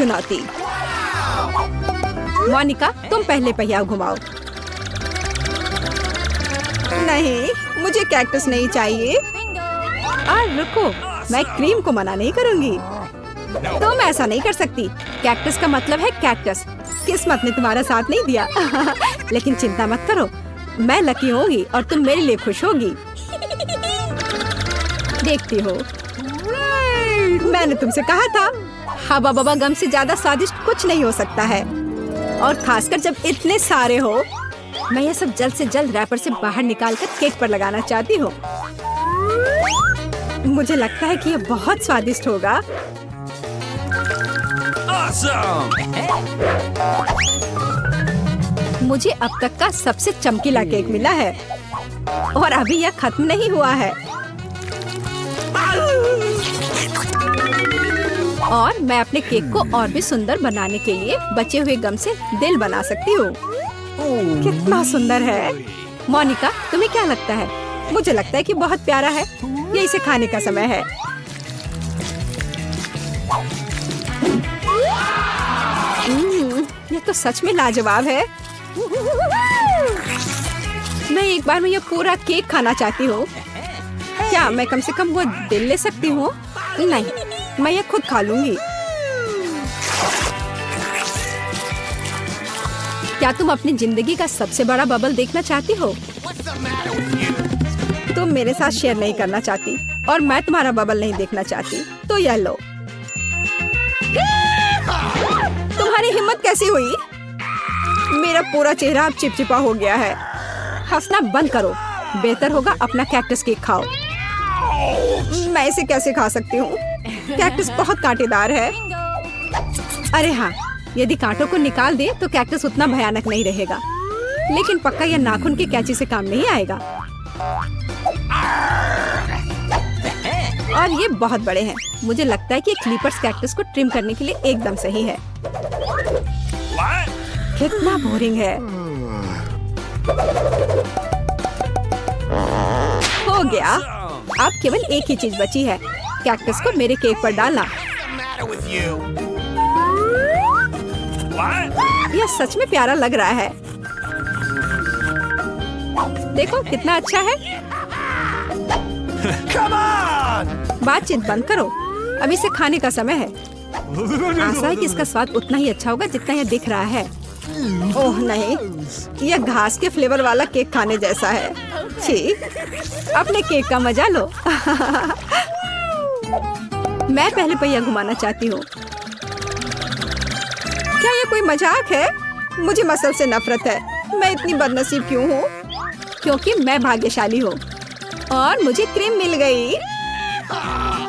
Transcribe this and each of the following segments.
चुनौती। मोनिका, तुम पहले पहिया घुमाओ। नहीं, मुझे कैक्टस नहीं चाहिए। रुको, मैं क्रीम को मना नहीं करूंगी। तुम ऐसा नहीं कर सकती। कैक्टस का मतलब है कैक्टस। किस्मत ने तुम्हारा साथ नहीं दिया। लेकिन चिंता मत करो, मैं लकी होगी और तुम मेरे लिए खुश होगी। देखती हो, मैंने तुमसे कहा था, हवा बबा गम से ज्यादा स्वादिष्ट कुछ नहीं हो सकता है। और खासकर जब इतने सारे हो। मैं ये सब जल्द से जल्द रैपर से बाहर निकालकर केक पर लगाना चाहती हूँ। मुझे लगता है कि ये बहुत स्वादिष्ट होगा। मुझे अब तक का सबसे चमकीला केक मिला है और अभी यह खत्म नहीं हुआ है। और मैं अपने केक को और भी सुंदर बनाने के लिए बचे हुए गम से दिल बना सकती हूँ। कितना सुंदर है। मोनिका, तुम्हें क्या लगता है? मुझे लगता है कि बहुत प्यारा है। ये इसे खाने का समय है। ये तो सच में लाजवाब है। मैं एक बार में ये पूरा केक खाना चाहती हूँ। क्या मैं कम से कम वो दिल ले सकती हूँ? नहीं, मैं ये खुद खा लूंगी। क्या तुम अपनी जिंदगी का सबसे बड़ा बबल देखना चाहती हो? तुम मेरे साथ शेयर नहीं करना चाहती और मैं तुम्हारा बबल नहीं देखना चाहती, तो यह लो। तुम्हारी हिम्मत कैसी हुई? मेरा पूरा चेहरा अब चिपचिपा हो गया है। हंसना बंद करो। बेहतर होगा अपना कैक्टस केक खाओ। मैं इसे कैसे खा सकती हूँ? कैक्टस बहुत कांटेदार है। अरे हाँ, यदि कांटों को निकाल दे तो कैक्टस उतना भयानक नहीं रहेगा। लेकिन पक्का यह नाखून की कैंची से काम नहीं आएगा। और ये बहुत बड़े हैं। मुझे लगता है कि क्लिपर्स कैक्टस को ट्रिम करने के लिए एकदम सही है। कितना बोरिंग है। हो गया। अब केवल एक ही चीज बची है, कैक्टस को मेरे केक पर डालना। यह सच में प्यारा लग रहा है। देखो कितना अच्छा है। बातचीत बंद करो, अब इसे खाने का समय है। आशा है कि इसका स्वाद उतना ही अच्छा होगा जितना यह दिख रहा है। ओह नहीं, यह घास के फ्लेवर वाला केक खाने जैसा है। छी, अपने केक का मजा लो। मैं पहले पहिया घुमाना चाहती हूँ। क्या ये कोई मजाक है? मुझे मसल से नफरत है। मैं इतनी बदनसीब क्यों हूँ? क्योंकि मैं भाग्यशाली हूँ और मुझे क्रीम मिल गई।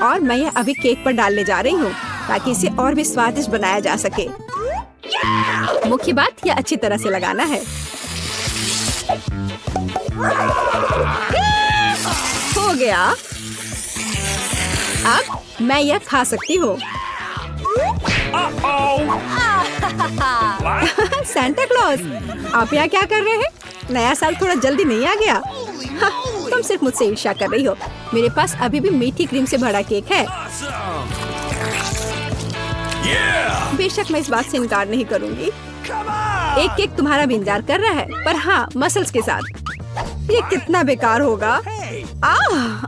और मैं यह अभी केक पर डालने जा रही हूँ ताकि इसे और भी स्वादिष्ट बनाया जा सके। मुख्य बात यह अच्छी तरह से लगाना है। हो गया। अब मैं यह खा सकती हूँ। सांता क्लॉज, आप यहाँ क्या कर रहे हैं? नया साल थोड़ा जल्दी नहीं आ गया? हाँ, तुम सिर्फ मुझसे ईर्ष्या कर रही हो। मेरे पास अभी भी मीठी क्रीम से भरा केक है। बेशक मैं इस बात से इनकार नहीं करूंगी। एक केक तुम्हारा भी इंतजार कर रहा है, पर हाँ, मसल्स के साथ। ये कितना बेकार होगा।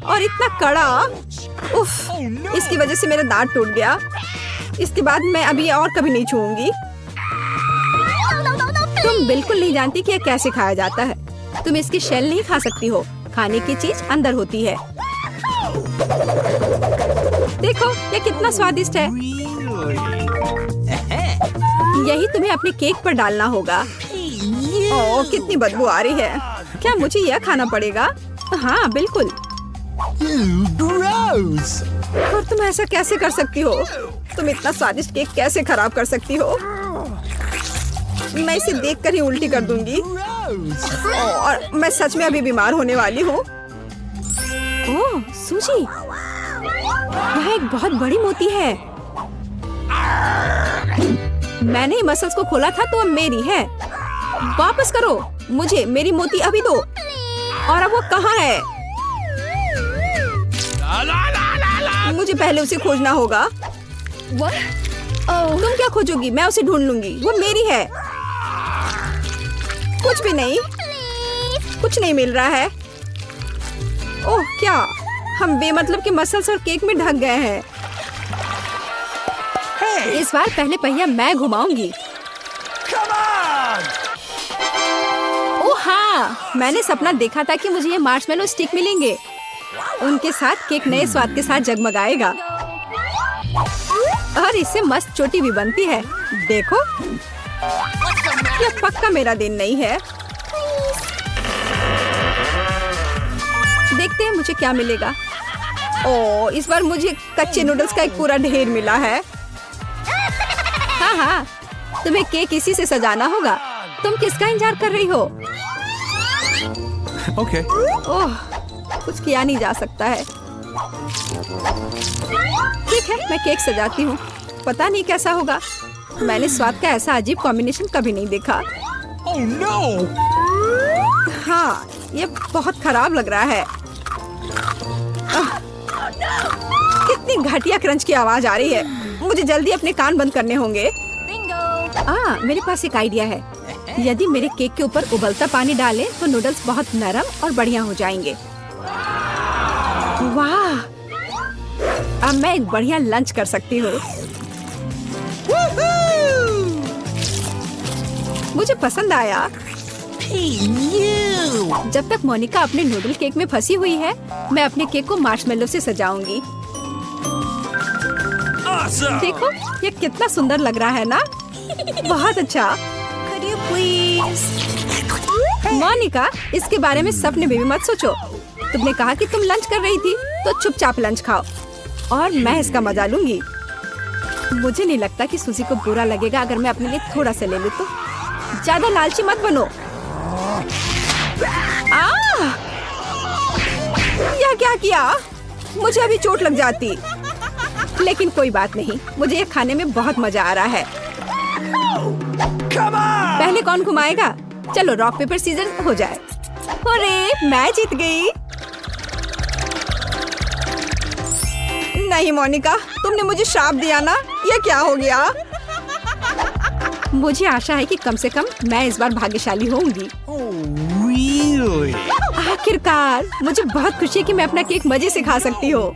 और इतना कड़ा। उफ, इसकी वजह से मेरा दांत टूट गया। इसके बाद मैं अभी और कभी नहीं छूऊंगी। तुम बिल्कुल नहीं जानती कि यह कैसे खाया जाता है। तुम इसकी शेल नहीं खा सकती हो। खाने की चीज अंदर होती है। देखो ये कितना स्वादिष्ट है। यही तुम्हें अपने केक पर डालना होगा। ओह, कितनी बदबू आ रही है। क्या मुझे यह खाना पड़ेगा? हाँ बिल्कुल। और तुम ऐसा कैसे कर सकती हो? तुम इतना स्वादिष्ट केक कैसे खराब कर सकती हो? मैं इसे देखकर ही उल्टी कर दूंगी। और मैं सच में अभी बीमार होने वाली हूँ। ओह सूजी, यह एक बहुत बड़ी मोती है। मैंने मसल्स को खोला था तो अब मेरी है। वापस करो मुझे मेरी मोती अभी दो। और अब वो कहाँ है? मुझे पहले उसे खोजना होगा। तुम क्या खोजोगी? मैं उसे ढूंढ लूंगी, वो मेरी है। कुछ भी नहीं, कुछ नहीं मिल रहा है। ओह क्या, हम बेमतलब के मसल्स और केक में ढक गए हैं। इस बार पहले पहिया मैं घुमाऊंगी। ओह हाँ, मैंने सपना देखा था कि मुझे ये मार्शमेलो स्टिक मिलेंगे। उनके साथ केक नए स्वाद के साथ जगमगाएगा और इससे मस्त चोटी भी बनती है। देखो, यह पक्का मेरा दिन नहीं है। देखते हैं मुझे क्या मिलेगा। ओह, इस बार मुझे कच्चे नूडल्स का एक पूरा ढेर मिला है। हाँ हाँ, तुम्हें केक इसी से सजाना होगा। तुम किसका इंतजार कर रही हो? Okay. ओह, कुछ किया नहीं जा सकता है। ठीक है, मैं केक सजाती हूँ। पता नहीं कैसा होगा। मैंने स्वाद का ऐसा अजीब कॉम्बिनेशन कभी नहीं देखा। Oh no! हाँ, ये बहुत खराब लग रहा है। कितनी घटिया क्रंच की आवाज आ रही है। मुझे जल्दी अपने कान बंद करने होंगे। मेरे पास एक आइडिया है। यदि मेरे केक के ऊपर उबलता पानी डालें तो नूडल्स बहुत नरम और बढ़िया हो जाएंगे। वाह, अब मैं एक बढ़िया लंच कर सकती हूँ। मुझे पसंद आया। जब तक मोनिका अपने नूडल केक में फंसी हुई है, मैं अपने केक को मार्शमेलो से सजाऊंगी। Awesome! देखो, ये कितना सुंदर लग रहा है ना? बहुत अच्छा। मोनिका, इसके बारे में सपने में भी मत सोचो। तुमने कहा कि तुम लंच कर रही थी, तो चुपचाप लंच खाओ और मैं इसका मजा लूंगी। मुझे नहीं लगता कि सुजी को बुरा लगेगा अगर मैं अपने लिए थोड़ा सा ले लूं तो। ज्यादा लालची मत बनो। यह क्या किया? मुझे अभी चोट लग जाती। लेकिन कोई बात नहीं, मुझे ये खाने में बहुत मजा आ रहा है। पहले कौन घुमाएगा? चलो रॉक पेपर सीजर हो जाए। अरे, मैं जीत गई। नहीं मोनिका, तुमने मुझे श्राप दिया ना। ये क्या हो गया? मुझे आशा है कि कम से कम मैं इस बार भाग्यशाली होंगी। Really? आखिरकार, मुझे बहुत खुशी है कि मैं अपना केक मजे से खा सकती हूँ।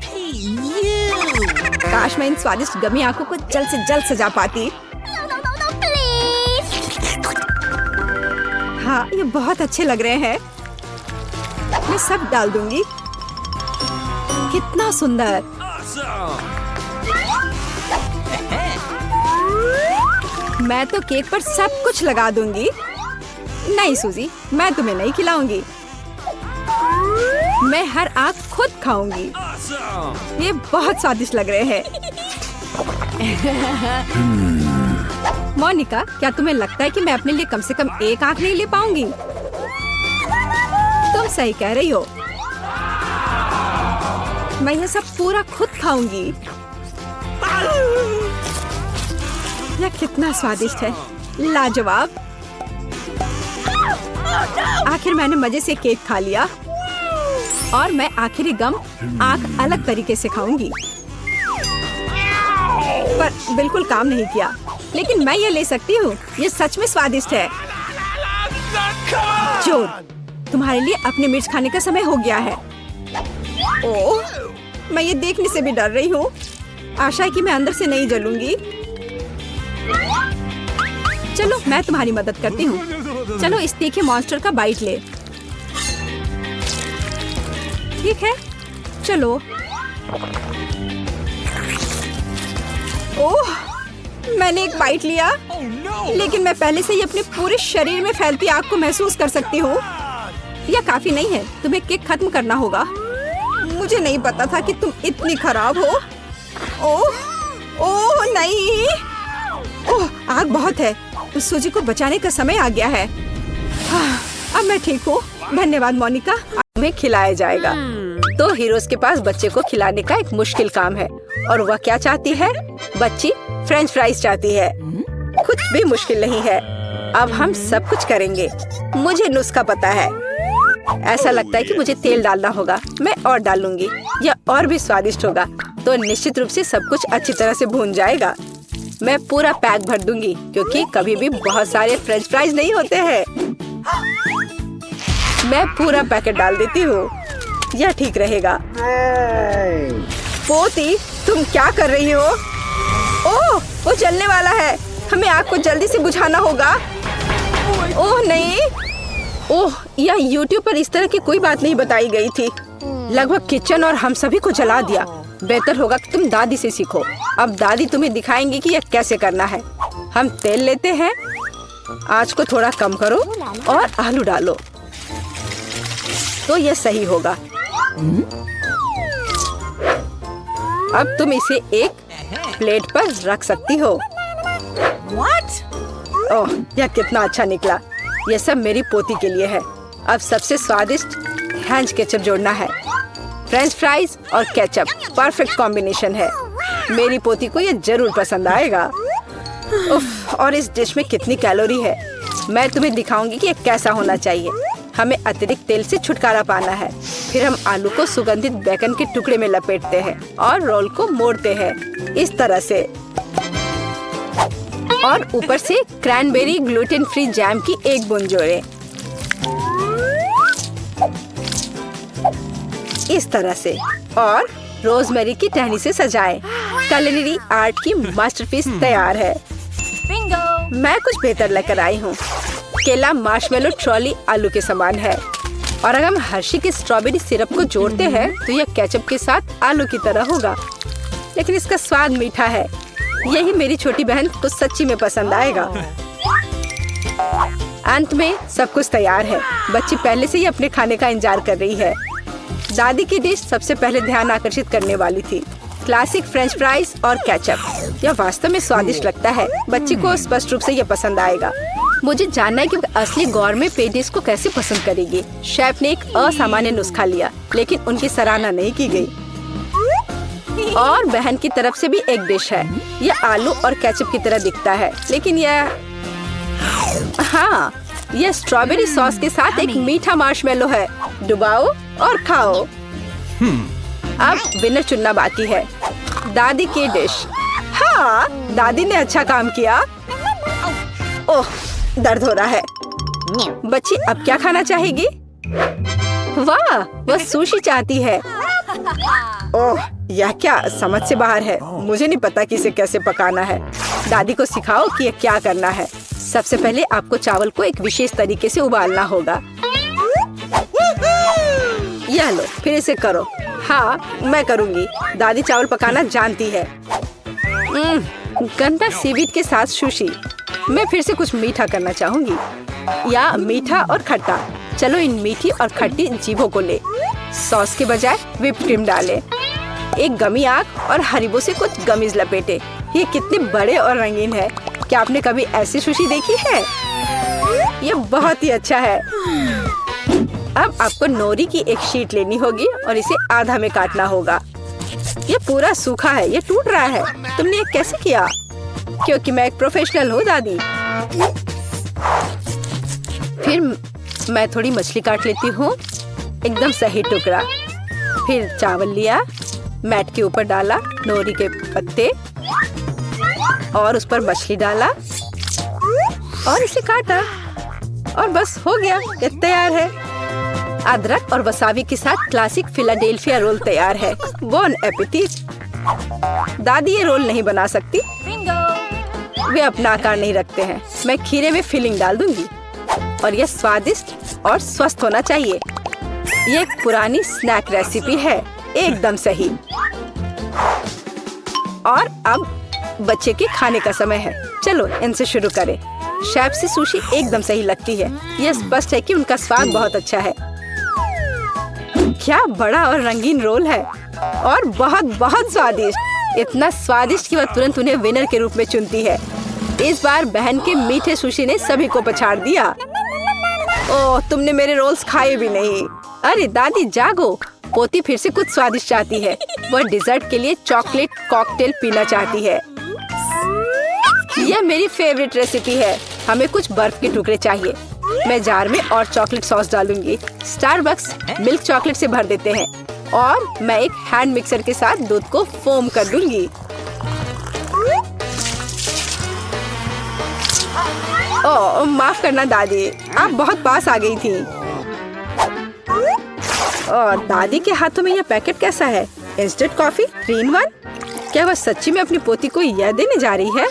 काश मैं इन स्वादिष्ट गमी आंखों को जल्द से जल्द सजा पाती। हाँ, ये बहुत अच्छे लग रहे हैं। मैं सब डाल दूंगी। कितना सुंदर। Awesome! मैं तो केक पर सब कुछ लगा दूंगी। नहीं सूजी, मैं तुम्हें नहीं खिलाऊंगी। मैं हर आंख खुद खाऊंगी। Awesome! ये बहुत स्वादिष्ट लग रहे हैं। मोनिका, क्या तुम्हें लगता है कि मैं अपने लिए कम से कम एक आंख नहीं ले पाऊंगी? तुम सही कह रही हो। मैं ये सब पूरा खुद खाऊंगी। यह कितना स्वादिष्ट है, लाजवाब। आखिर मैंने मजे से केक खा लिया और मैं आखिरी गम आंख अलग तरीके से खाऊंगी। पर बिल्कुल काम नहीं किया। लेकिन मैं ये ले सकती हूँ। ये सच में स्वादिष्ट है। जोर, तुम्हारे लिए अपनी मिर्च खाने का समय हो गया है। ओह, मैं ये देखने से भी डर रही हूँ। आशा है कि मैं अंदर से नहीं जलूंगी। चलो, मैं तुम्हारी मदद करती हूँ। चलो, इस तीखे मॉन्स्टर का बाइट ले। ठीक है, चलो। ओह, मैंने एक बाइट लिया। Oh no! लेकिन मैं पहले से ही अपने पूरे शरीर में फैलती आग को महसूस कर सकती हूँ। यह काफी नहीं है, तुम्हें केक खत्म करना होगा। मुझे नहीं पता था कि तुम इतनी खराब हो। ओह, ओह नहीं। ओह, आग बहुत है। उस सूजी को बचाने का समय आ गया है। हाँ, अब मैं ठीक हूँ। धन्यवाद मोनिका। हमें खिलाया जाएगा। तो हीरोज के पास बच्चे को खिलाने का एक मुश्किल काम है और वह क्या चाहती है? बच्ची फ्रेंच फ्राइज चाहती है। कुछ भी मुश्किल नहीं है। अब हम सब कुछ करेंगे। मुझे नुस्खा पता है। ऐसा लगता है कि मुझे तेल डालना होगा। मैं और डालूंगी। यह और भी स्वादिष्ट होगा। तो निश्चित रूप से सब कुछ अच्छी तरह से भून जाएगा। मैं पूरा पैक भर दूंगी क्योंकि कभी भी बहुत सारे फ्रेंच फ्राइज नहीं होते हैं। मैं पूरा पैकेट डाल देती हूँ, यह ठीक रहेगा। पोती, तुम क्या कर रही हो? ओह, वो जलने वाला है। हमें आग को जल्दी से बुझाना होगा। ओह नहीं, ओह, यह YouTube पर इस तरह की कोई बात नहीं बताई गई थी। लगभग किचन और हम सभी को जला दिया। बेहतर होगा कि तुम दादी से सीखो। अब दादी तुम्हें दिखाएंगी कि यह कैसे करना है। हम तेल लेते हैं, आंच को थोड़ा कम करो और आलू डालो तो यह सही होगा। अब तुम इसे एक प्लेट पर रख सकती हो। ओह, यह कितना अच्छा निकला। यह सब मेरी पोती के लिए है। अब सबसे स्वादिष्ट हैंच केचप जोड़ना है। फ्रेंच फ्राइज और केचप परफेक्ट कॉम्बिनेशन है। मेरी पोती को यह जरूर पसंद आएगा। उफ, और इस डिश में कितनी कैलोरी है। मैं तुम्हें दिखाऊंगी कि यह कैसा होना चाहिए। हमें अतिरिक्त तेल से छुटकारा पाना है। फिर हम आलू को सुगंधित बेकन के टुकड़े में लपेटते हैं और रोल को मोड़ते हैं इस तरह से। और ऊपर से क्रैनबेरी ग्लूटेन फ्री जैम की एक बूंद जोड़ें। इस तरह से और रोजमेरी की टहनी से सजाएं। culinary आर्ट की मास्टरपीस तैयार है। मैं कुछ बेहतर लेकर आई हूँ। केला मार्शमेलो ट्रॉली आलू के समान है और अगर हम हर्शी के स्ट्रॉबेरी सिरप को जोड़ते हैं तो यह केचप के साथ आलू की तरह होगा, लेकिन इसका स्वाद मीठा है। यही मेरी छोटी बहन को सच्ची में पसंद आएगा। अंत में सब कुछ तैयार है। बच्ची पहले से ही अपने खाने का इंतजार कर रही है। दादी की डिश सबसे पहले ध्यान आकर्षित करने वाली थी। क्लासिक फ्रेंच फ्राइज और केचप। यह वास्तव में स्वादिष्ट लगता है। बच्ची को स्पष्ट रूप से यह पसंद आएगा। मुझे जानना है कि असली गौरमे पेटिस को कैसे पसंद करेगी। शेफ ने एक असामान्य नुस्खा लिया, लेकिन उनकी सराहना नहीं की गई। और बहन की तरफ से भी एक डिश है। यह आलू और केचप की तरह दिखता है, लेकिन हाँ, यह स्ट्रॉबेरी सॉस के साथ एक मीठा मार्शमेलो है। डुबाओ और खाओ। अब विनर चुनना बाकी है। दादी की डिश। हाँ, दादी ने अच्छा काम किया। ओह, दर्द हो रहा है। बच्ची अब क्या खाना चाहेगी? वाह, वह सुशी चाहती है। ओह, यह क्या समझ से बाहर है। मुझे नहीं पता कि इसे कैसे पकाना है। दादी को सिखाओ कि यह क्या करना है। सबसे पहले आपको चावल को एक विशेष तरीके से उबालना होगा। यह लो, फिर इसे करो। हाँ, मैं करूँगी। दादी चावल पकाना जानती है। गंदा सीवीड के साथ सुशी। मैं फिर से कुछ मीठा करना चाहूंगी, या मीठा और खट्टा। चलो इन मीठी और खट्टी जीभों को ले। सॉस के बजाय व्हिप क्रीम डालें। एक गमी आग और हरीबो से कुछ गमीज लपेटे। ये कितने बड़े और रंगीन है। क्या आपने कभी ऐसी सुशी देखी है? ये बहुत ही अच्छा है। अब आपको नोरी की एक शीट लेनी होगी और इसे आधा में काटना होगा। ये पूरा सूखा है, ये टूट रहा है। तुमने ये कैसे किया? क्योंकि मैं एक प्रोफेशनल हूँ दादी। फिर मैं थोड़ी मछली काट लेती हूँ, एकदम सही टुकड़ा। फिर चावल लिया, मैट के ऊपर डाला, नोरी के पत्ते और उस पर मछली डाला और इसे काटा और बस हो गया, ये तैयार है। अदरक और वसाबी के साथ क्लासिक फिलाडेल्फिया रोल तैयार है। Bone appétit. दादी ये रोल नहीं बना सकती, वे अपना आकार नहीं रखते हैं। मैं खीरे में फिलिंग डाल दूंगी और यह स्वादिष्ट और स्वस्थ होना चाहिए। ये एक पुरानी स्नैक रेसिपी है, एकदम सही। और अब बच्चे के खाने का समय है। चलो इनसे शुरू करें। शेफ से सुशी एकदम सही लगती है। यह स्पष्ट है कि उनका स्वाद बहुत अच्छा है। क्या बड़ा और रंगीन रोल है और बहुत बहुत स्वादिष्ट। इतना स्वादिष्ट कि वह तुरंत उन्हें विनर के रूप में चुनती है। इस बार बहन के मीठे सुशी ने सभी को पछाड़ दिया। ओह, तुमने मेरे रोल्स खाए भी नहीं। अरे दादी जागो, पोती फिर से कुछ स्वादिष्ट चाहती है। वह डिजर्ट के लिए चॉकलेट कॉकटेल पीना चाहती है। यह मेरी फेवरेट रेसिपी है। हमें कुछ बर्फ के टुकड़े चाहिए। मैं जार में और चॉकलेट सॉस डालूंगी। स्टारबक्स मिल्क चॉकलेट से भर देते हैं और मैं एक हैंड मिक्सर के साथ दूध को फोम कर दूंगी। ओह माफ करना दादी, आप बहुत पास आ गई थी। और दादी के हाथों में यह पैकेट कैसा है? Instant coffee 3 in 1? क्या वह सच्ची में अपनी पोती को यह देने जा रही है?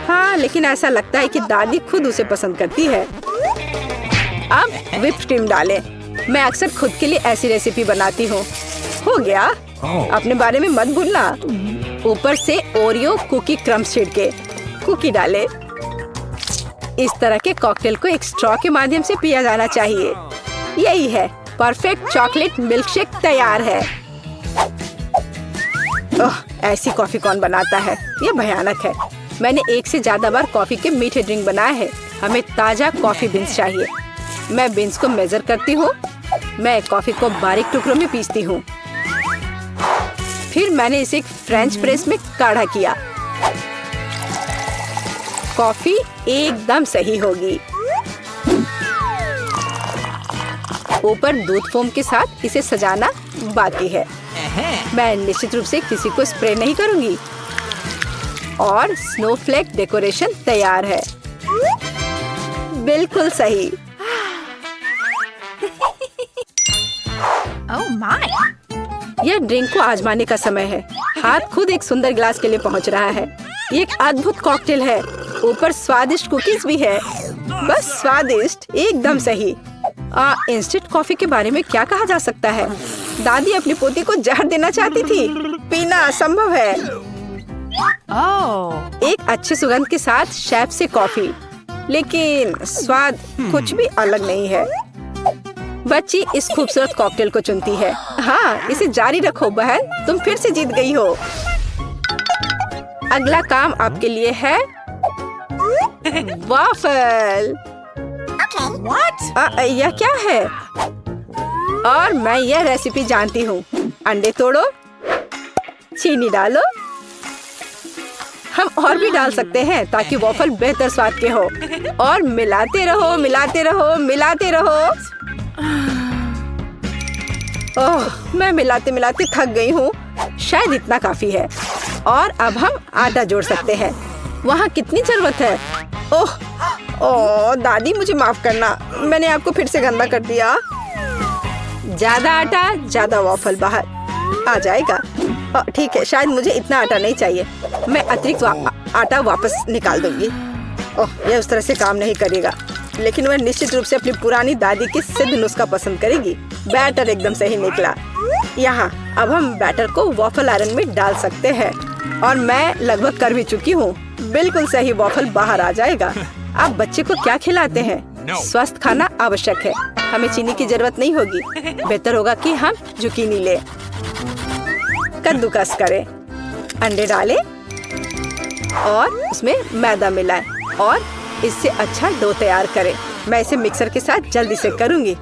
हाँ, लेकिन ऐसा लगता है कि दादी खुद उसे पसंद करती है। अब व्हिप क्रीम डालें। मैं अक्सर खुद के लिए ऐसी रेसिपी बनाती हूँ। हो गया। अपने बारे में मत भूलना। ऊपर से ओरियो कुकी क्रम्स छिड़के, कुकी डाले। इस तरह के कॉकटेल को एक स्ट्रॉ के माध्यम से पिया जाना चाहिए। यही है, परफेक्ट चॉकलेट मिल्कशेक तैयार है। ओह, ऐसी कॉफी कौन बनाता है? ये भयानक है। मैंने 1 से ज्यादा बार कॉफी के मीठे ड्रिंक बनाए हैं। हमें ताजा कॉफी बीन्स चाहिए। मैं बीन्स को मेजर करती हूँ। मैं कॉफी को बारीक टुकड़ों में पीसती हूँ। फिर मैंने इसे एक फ्रेंच प्रेस में काढ़ा किया। कॉफी एकदम सही होगी। ऊपर दूध फोम के साथ इसे सजाना बाकी है। मैं निश्चित रूप से किसी को स्प्रे नहीं करूंगी। और स्नोफ्लेक डेकोरेशन तैयार है। बिल्कुल सही। Oh my! यह ड्रिंक को आजमाने का समय है। हाथ खुद एक सुंदर गिलास के लिए पहुंच रहा है। ये एक अद्भुत कॉकटेल है। ऊपर स्वादिष्ट कुकीज भी है। बस स्वादिष्ट, एकदम सही। इंस्टेंट कॉफी के बारे में क्या कहा जा सकता है? दादी अपनी पोती को जहर देना चाहती थी। पीना असंभव है। Oh! एक अच्छे सुगंध के साथ शेफ से कॉफी, लेकिन स्वाद कुछ भी अलग नहीं है। बच्ची इस खूबसूरत कॉकटेल को चुनती है। हाँ, इसे जारी रखो बहन, तुम फिर से जीत गई हो। अगला काम आपके लिए है वाफल। What? यह क्या है? और मैं यह रेसिपी जानती हूँ। अंडे तोड़ो, चीनी डालो। हम और भी डाल सकते हैं ताकि वॉफल बेहतर स्वाद के हो। और मिलाते रहो, मिलाते रहो, मिलाते रहो। ओह, मैं मिलाते मिलाते थक गई हूँ। शायद इतना काफी है। और अब हम आटा जोड़ सकते हैं। वहाँ कितनी जरूरत है? ओह दादी, मुझे माफ करना, मैंने आपको फिर से गंदा कर दिया। ज्यादा आटा, ज्यादा वॉफल बाहर आ जाएगा। ठीक है, शायद मुझे इतना आटा नहीं चाहिए। मैं अतिरिक्त आटा वापस निकाल दूंगी। ओह, यह उस तरह से काम नहीं करेगा, लेकिन वह निश्चित रूप से अपनी पुरानी दादी की सिद्ध नुस्खा पसंद करेगी। बैटर एकदम सही निकला। यहाँ अब हम बैटर को वॉफल आयरन में डाल सकते हैं। और मैं लगभग कर भी चुकी हूँ। बिल्कुल सही वॉफल बाहर आ जाएगा। आप बच्चे को क्या खिलाते हैं? स्वस्थ खाना आवश्यक है। हमें चीनी की जरूरत नहीं होगी। बेहतर होगा कि हम जुकीनी ले। कद्दूकस करें, अंडे डालें और उसमें मैदा मिलाएं और इससे अच्छा डो तैयार करें। मैं इसे मिक्सर के साथ जल्दी से करूंगी।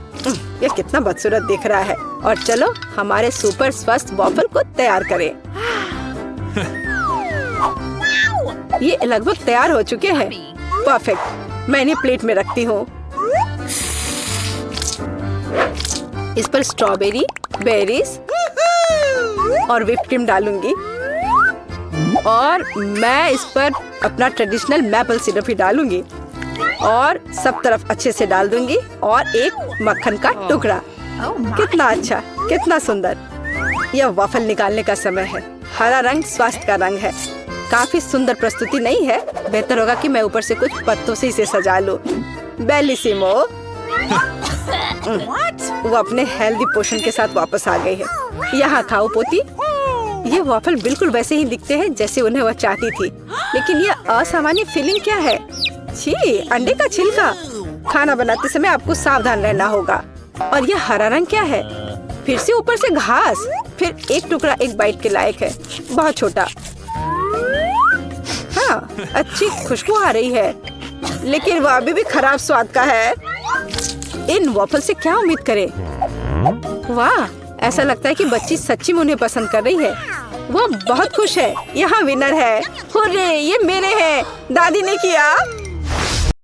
यह कितना बदसूरत दिख रहा है। और चलो हमारे सुपर स्वस्थ वॉफल को तैयार करें। ये लगभग तैयार हो चुके हैं। परफेक्ट। मैं इन्हें प्लेट में रखती हूँ। इस पर स्ट्रॉबेरी, बेरीज और व्हिप क्रीम डालूंगी। और मैं इस पर अपना ट्रेडिशनल मैपल सिरप ही डालूंगी और सब तरफ अच्छे से डाल दूंगी। और एक मक्खन का टुकड़ा। कितना अच्छा, कितना सुंदर। यह वॉफल निकालने का समय है। हरा रंग स्वास्थ्य का रंग है। काफी सुंदर प्रस्तुति नहीं है? बेहतर होगा कि मैं ऊपर से कुछ पत्तों से इसे सजा लूं। बेलिसिमो। वो अपने हेल्दी पोषण के साथ वापस आ गई है। यहाँ खाओ पोती। ये वॉफल बिल्कुल वैसे ही दिखते हैं जैसे उन्हें वह चाहती थी, लेकिन यह असामान्य फीलिंग क्या है? छी, अंडे का छिलका। खाना बनाते समय आपको सावधान रहना होगा। और यह हरा रंग क्या है? फिर से ऊपर से घास। फिर एक टुकड़ा एक बाइट के लायक है, बहुत छोटा। हाँ, अच्छी खुशबू आ रही है, लेकिन वह अभी भी खराब स्वाद का है। इन वॉफल से क्या उम्मीद करें? वाह, ऐसा लगता है कि बच्ची सच्ची में उन्हें पसंद कर रही है। वो बहुत खुश है। यहाँ विनर है। हुर्रे, ये मेरे हैं। दादी ने किया।